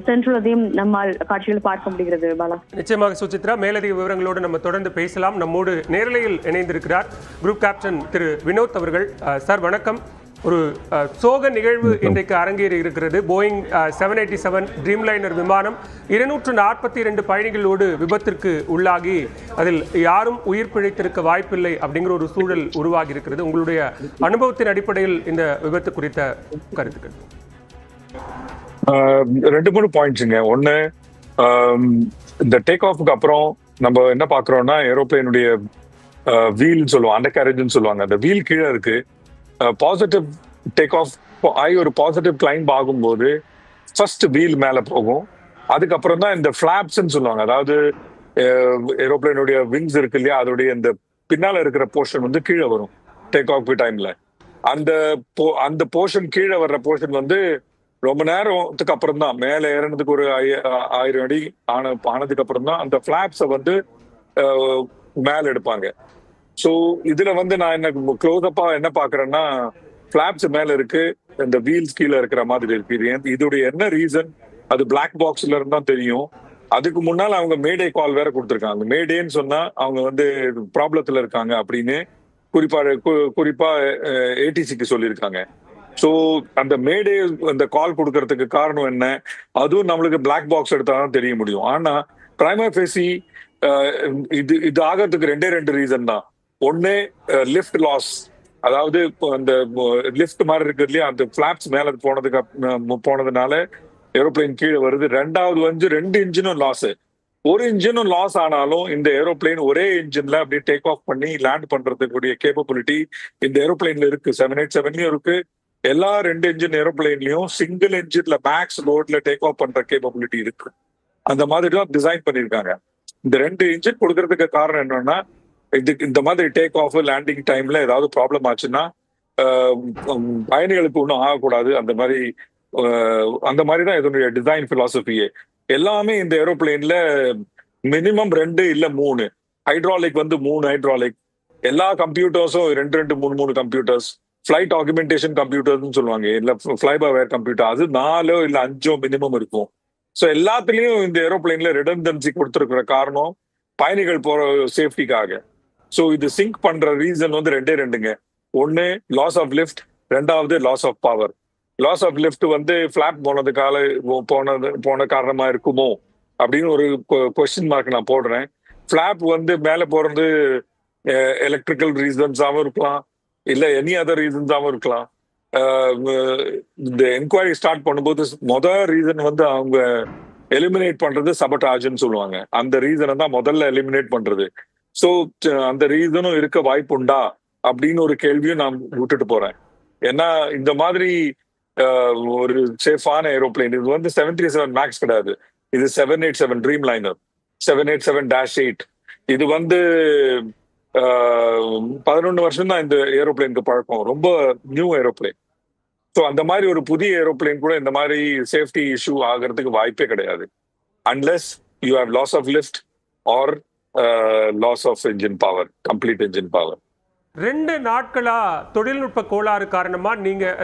Central அதையும் நம்மால் காட்சிகள் பார்க்க முடிகிறது. பாலா, நிச்சயமாக சுசித்ரா, மேலதிக விவரங்களோடு நம்ம தொடர்ந்து பேசலாம். நம்மோடு நேரலையில் இணைந்திருக்கிறார் குரூப் கேப்டன் திரு வினோத் அவர்கள். சார் வணக்கம். ஒரு சோக நிகழ்வு இன்றைக்கு அரங்கேறி இருக்கிறது. போயிங் 787 ட்ரீம்லைனர் விமானம் 242 பயணிகளோடு விபத்திற்கு உள்ளாகி அதில் யாரும் உயிர் பிழைத்திருக்க வாய்ப்பில்லை அப்படிங்கிற ஒரு சூழல் உருவாகி இருக்கிறது. உங்களுடைய அனுபவத்தின் அடிப்படையில் இந்த விபத்து குறித்த கருத்துக்கள். 2-3 பாயிண்ட்ஸுங்க. ஒன்று, இந்த டேக் ஆஃபுக்கு அப்புறம் நம்ம என்ன பார்க்குறோம்னா, ஏரோப்ளேனுடைய வீல் சொல்லுவாங்க, அண்டர் கேரேஜ்னு சொல்லுவாங்க. அந்த வீல் கீழே இருக்கு. பாசிட்டிவ் டேக் ஆஃப் ஆகி ஒரு பாசிட்டிவ் கிளைம்ப் ஆகும்போது ஃபர்ஸ்ட் வீல் மேலே போகும். அதுக்கப்புறம் தான் இந்த ஃபிளாப்ஸ்ன்னு சொல்லுவாங்க. அதாவது ஏரோப்ளேனுடைய விங்ஸ் இருக்கு இல்லையா, அதோடைய இந்த பின்னால இருக்கிற போர்ஷன் வந்து கீழே வரும் டேக் ஆஃப் டைம்ல. அந்த போர்ஷன் கீழே வர்ற போர்ஷன் வந்து ரொம்ப நேரத்துக்கு அப்புறம் தான், மேலே ஏறினதுக்கு ஒரு 1000 அடி ஆனதுக்கு அப்புறம் தான் அந்த ஃபிளாப்ஸை வந்து மேல எடுப்பாங்க. ஸோ இதுல வந்து நான் என்ன க்ளோஸ்அப்பா என்ன பாக்குறேன்னா, ஃபிளாப்ஸ் மேல இருக்கு, இந்த வீல்ஸ் கீழே இருக்கிற மாதிரி இருக்கு. இதோடைய என்ன ரீசன், அது பிளாக் பாக்ஸ்ல இருந்தா தெரியும். அதுக்கு முன்னால் அவங்க மேடே கால் வேற கொடுத்துருக்காங்க. மேடேன்னு சொன்னா அவங்க வந்து ப்ராப்ளத்துல இருக்காங்க அப்படின்னு குறிப்பா ஏடிசிக்கு சொல்லியிருக்காங்க. ஸோ அந்த மேடே அந்த கால் கொடுக்கறதுக்கு காரணம் என்ன, அதுவும் நம்மளுக்கு பிளாக் பாக்ஸ் எடுத்தாதான் தெரிய முடியும். ஆனா பிரைமா ஃபேசி இது ஆகிறதுக்கு 2 ரீசன் தான். ஒன்னு, லிஃப்ட் லாஸ், அதாவது அந்த லிஃப்ட் மாதிரி இருக்கு இல்லையா, அந்த பிளாப்ஸ் மேல போனதுனால ஏரோப்ளேன் கீழே வருது. ரெண்டாவது வந்து 2 இன்ஜினும் லாஸ். ஒரு இன்ஜினும் லாஸ் ஆனாலும் இந்த ஏரோப்ளேன் ஒரே இன்ஜின்ல அப்படியே டேக் ஆஃப் பண்ணி லேண்ட் பண்றதுக்குரிய கேப்பபிலிட்டி இந்த ஏரோப்ளேன்ல இருக்கு. 787லயும் இருக்கு. எல்லா 2 இன்ஜின் ஏரோப்ளேன்லயும் சிங்கிள் இன்ஜின்ல மேக்ஸ் லோட்ல டேக் ஆஃப் பண்ற கேப்பபிலிட்டி இருக்கு. அந்த மாதிரி தான் டிசைன் பண்ணிருக்காங்க. இந்த 2 இன்ஜின் கொடுக்கறதுக்கு காரணம் என்னன்னா, இந்த மாதிரி டேக் ஆஃப் லேண்டிங் டைம்ல ஏதாவது ப்ராப்ளம் ஆச்சுன்னா பயணிகளுக்கு ஒன்றும் ஆகக்கூடாது. அந்த மாதிரி தான் இதனுடைய டிசைன் பிலாசபியே. எல்லாமே இந்த ஏரோப்ளேன்ல மினிமம் 2 இல்ல 3 ஹைட்ராலிக் வந்து 3 ஹைட்ராலிக். எல்லா கம்ப்யூட்டர்ஸும் 2 3 கம்ப்யூட்டர்ஸ். ஃபிளைட் ஆகுமெண்டேஷன் கம்ப்யூட்டர்ஸ் சொல்லுவாங்க, இல்ல ஃபிளை பை வயர் கம்ப்யூட்டர், அது 4 இல்ல 5 மினிமம் இருக்கும். ஸோ எல்லாத்துலயும் இந்த ஏரோப்ளேன்ல ரிடண்டன்சி கொடுத்துருக்கிற காரணம் பயணிகள் போற சேஃப்டிக்காக. ஸோ இது சிங்க் பண்ற ரீசன் வந்து 2ங்க. ஒன்னு, லாஸ் ஆஃப் லிஃப்ட், ரெண்டாவது loss of power. Loss of lift வந்து ஃபிளாப் போன காரணமா இருக்குமோ அப்படின்னு ஒரு கொஸ்டின் மார்க் நான் போடுறேன். ஃபிளாப் வந்து மேல போறது எலக்ட்ரிக்கல் ரீசன்ஸாவும் இருக்கலாம், இல்ல எனி அதர் ரீசன்ஸாவும் இருக்கலாம். இந்த என்கொயரி ஸ்டார்ட் பண்ணும்போது ரீசன் வந்து அவங்க எலிமினேட் பண்றது சபட்டாஜ்னு சொல்லுவாங்க. அந்த ரீசனை தான் முதல்ல எலிமினேட் பண்றது. ஸோ அந்த ரீசனும் இருக்க வாய்ப்புண்டா அப்படின்னு ஒரு கேள்வியும் நான் விட்டுட்டு போறேன். ஏன்னா இந்த மாதிரி ஒரு சேஃபான ஏரோப்ளேன் இது வந்து 737 மேக்ஸ் கிடையாது. இது 787 ட்ரீம் லைனர், 787-8. இது வந்து 11 வருஷம் தான் இந்த ஏரோப்ளேனுக்கு பழக்கம். ரொம்ப நியூ ஏரோப்ளேன். ஸோ அந்த மாதிரி ஒரு புதிய ஏரோப்ளேன் கூட இந்த மாதிரி சேஃப்டி இஷ்யூ ஆகிறதுக்கு வாய்ப்பே கிடையாது, unless you have loss of lift or loss of engine power, complete engine power. 2 நாட்களா தொழில்நுட்ப கோளாறு காரணமா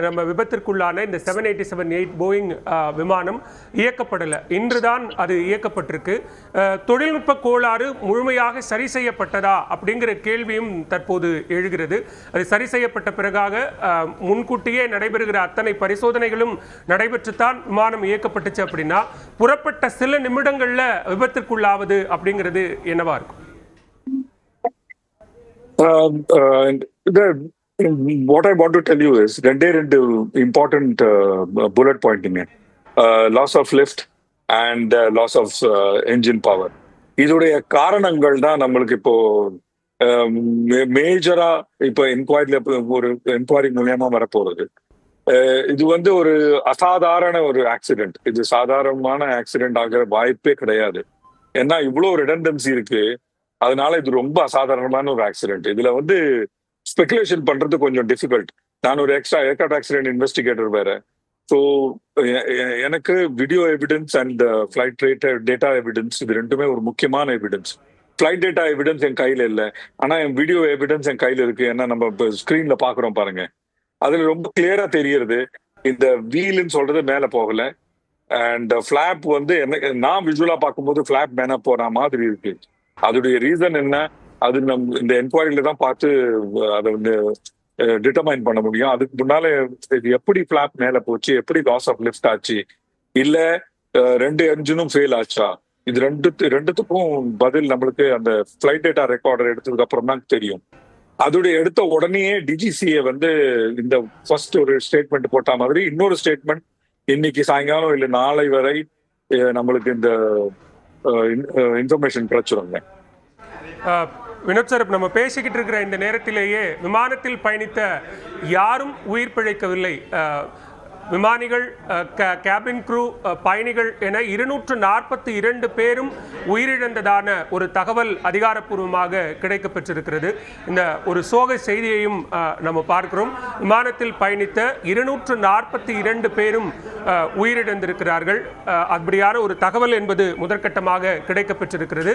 நம்ம விபத்திற்குள்ளான இந்த 787-8 போயிங் விமானம் இயக்கப்படலை. இன்றுதான் அது இயக்கப்பட்டிருக்கு. தொழில்நுட்ப கோளாறு முழுமையாக சரி செய்யப்பட்டதா அப்படிங்கிற கேள்வியும் தற்போது எழுகிறது. அது சரி செய்யப்பட்ட பிறகாக முன்கூட்டியே நடைபெறுகிற அத்தனை பரிசோதனைகளும் நடைபெற்றுத்தான் விமானம் இயக்கப்பட்டுச்சு அப்படின்னா புறப்பட்ட சில நிமிடங்கள்ல விபத்திற்குள்ளாவது அப்படிங்கிறது என்னவா இருக்கும்? What I want to tell you is 2 important bullet pointing. Loss of lift and loss of engine power. இதோடைய காரணங்கள் தான் நம்மளுக்கு இப்போ மேஜரா இப்போ என்கொயரி மூலியமா வரப்போறது. இது வந்து ஒரு அசாதாரண ஒரு ஆக்சிடென்ட். இது சாதாரணமான ஆக்சிடென்ட் ஆகிற வாய்ப்பே கிடையாது. ஏன்னா இவ்வளவு ரிடண்டன்சி இருக்கு, அதனால இது ரொம்ப அசாதாரணமான ஒரு ஆக்சிடென்ட். இதுல வந்து ஸ்பெகுலேஷன் பண்றது கொஞ்சம் டிஃபிகல்ட். நான் ஒரு ஏர்கிராஃப்ட் ஆக்சிடென்ட் இன்வெஸ்டிகேட்டர் வேற. ஸோ எனக்கு video evidence and flight data evidence இது 2மே ஒரு முக்கியமான எவிடன்ஸ். ஃபிளைட் டேட்டா எவிடன்ஸ் என் கையில இல்லை, ஆனா என் வீடியோ எவிடன்ஸ் என் கையில இருக்கு. ஏன்னா நம்ம இப்போ ஸ்கிரீன்ல பாக்குறோம் பாருங்க, அதுல ரொம்ப கிளியரா தெரியுது இந்த வீல்னு சொல்றது மேல போகல, அண்ட் ஃபிளாப் வந்து நான் விஷுவலா பார்க்கும்போது ஃபிளாப் மேனா போற மாதிரி இருக்கு. அதோடைய ரீசன் என்ன, அது இந்த என்கொயரியில தான் பார்த்து அதை வந்து டிட்டர்மைன் பண்ண முடியும். அதுக்கு முன்னால இது எப்படி ஃபிளாப் மேல போச்சு, எப்படி லாஸ் ஆஃப் லிஃப்ட் ஆச்சு, இல்ல 2 என்ஜினும் ஃபெயில் ஆச்சா, இது ரெண்டுத்துக்கும் பதில் நம்மளுக்கு அந்த ஃபிளைட் டேட்டா ரெக்கார்டர் எடுத்ததுக்கு அப்புறம் தான் தெரியும். அதோடைய எடுத்த உடனே டிஜிசிஏ வந்து இந்த ஃபர்ஸ்ட் ஒரு ஸ்டேட்மெண்ட் போட்ட மாதிரி இன்னொரு ஸ்டேட்மெண்ட் இன்னைக்கு சாயங்காலம் இல்லை நாளை வரை நம்மளுக்கு இந்த இன்ஃபர்மேஷன் கிடைச்சிருங்க. வினோத் சார், நம்ம பேசிக்கிட்டு இருக்கிற இந்த நேரத்திலேயே விமானத்தில் பயணித்த யாரும் உயிர் பிழைக்கவில்லை. விமானிகள், கேபின் க்ரூ, பயணிகள் என 242 பேரும் உயிரிழந்ததான ஒரு தகவல் அதிகாரப்பூர்வமாக கிடைக்கப்பெற்றிருக்கிறது. இந்த ஒரு சோக செய்தியையும் நம்ம பார்க்கிறோம். விமானத்தில் பயணித்த 242 பேரும் உயிரிழந்திருக்கிறார்கள். அப்படியான ஒரு தகவல் என்பது முதற்கட்டமாக கிடைக்கப்பெற்றிருக்கிறது.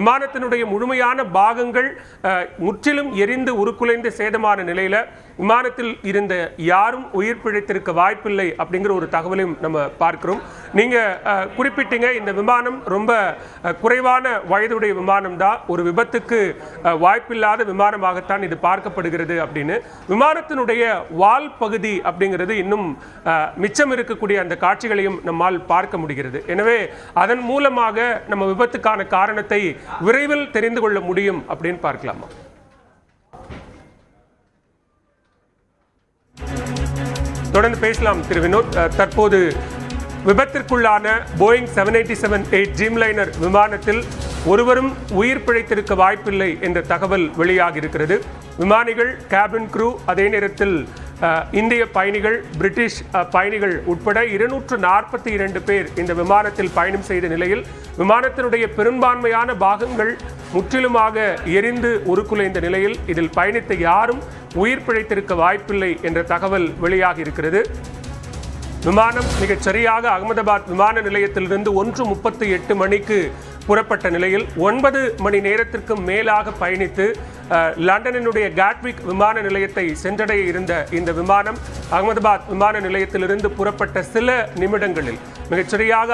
விமானத்தினுடைய முழுமையான பாகங்கள் முற்றிலும் எரிந்து உருக்குலைந்து சேதமான நிலையில விமானத்தில் இருந்த யாரும் உயிர் பிழைத்திருக்க வாய்ப்பில்லை அப்படிங்கிற ஒரு தகவலையும் நம்ம பார்க்கிறோம். நீங்க குறிப்பிட்டீங்க, இந்த விமானம் ரொம்ப குறைவான வயதுடைய விமானம் தான், ஒரு விபத்துக்கு வாய்ப்பில்லாத விமானமாகத்தான் இது பார்க்கப்படுகிறது அப்படின்னு. விமானத்தினுடைய வால் பகுதி அப்படிங்கிறது இன்னும் மிச்சம் இருக்கக்கூடிய அந்த காட்சிகளையும் நம்மால் பார்க்க முடிகிறது. எனவே அதன் மூலமாக நம்ம விபத்துக்கான காரணத்தை விரைவில் தெரிந்து கொள்ள முடியும் அப்படின்னு பார்க்கலாமா? தொடர்ந்து பேசலாம் திரு வினோத். தற்போது விபத்திற்குள்ளான போயிங் 787-8 ட்ரீம்லைனர் விமானத்தில் ஒருவரும் உயிர் பிழைத்திருக்க வாய்ப்பில்லை என்ற தகவல் வெளியாகி இருக்கிறது. விமானிகள், கேபின் க்ரூ, அதே நேரத்தில் இந்திய பயணிகள், பிரிட்டிஷ் பயணிகள் உட்பட 242 பேர் இந்த விமானத்தில் பயணம் செய்த நிலையில் விமானத்தினுடைய பெரும்பான்மையான பாகங்கள் முற்றிலுமாக எரிந்து உருக்குலைந்த நிலையில் இதில் பயணித்த யாரும் உயிர் பிழைத்திருக்க வாய்ப்பில்லை என்ற தகவல் வெளியாகி இருக்கிறது. விமானம் மிகச் சரியாக அகமதாபாத் விமான நிலையத்திலிருந்து 1:38 மணிக்கு புறப்பட்ட நிலையில் 9 மணி நேரத்திற்கு மேலாக பயணித்து லண்டனினுடைய காட்விக் விமான நிலையத்தை சென்றடைய இருந்த இந்த விமானம் அகமதாபாத் விமான நிலையத்திலிருந்து புறப்பட்ட சில நிமிடங்களில் மிகச்சரியாக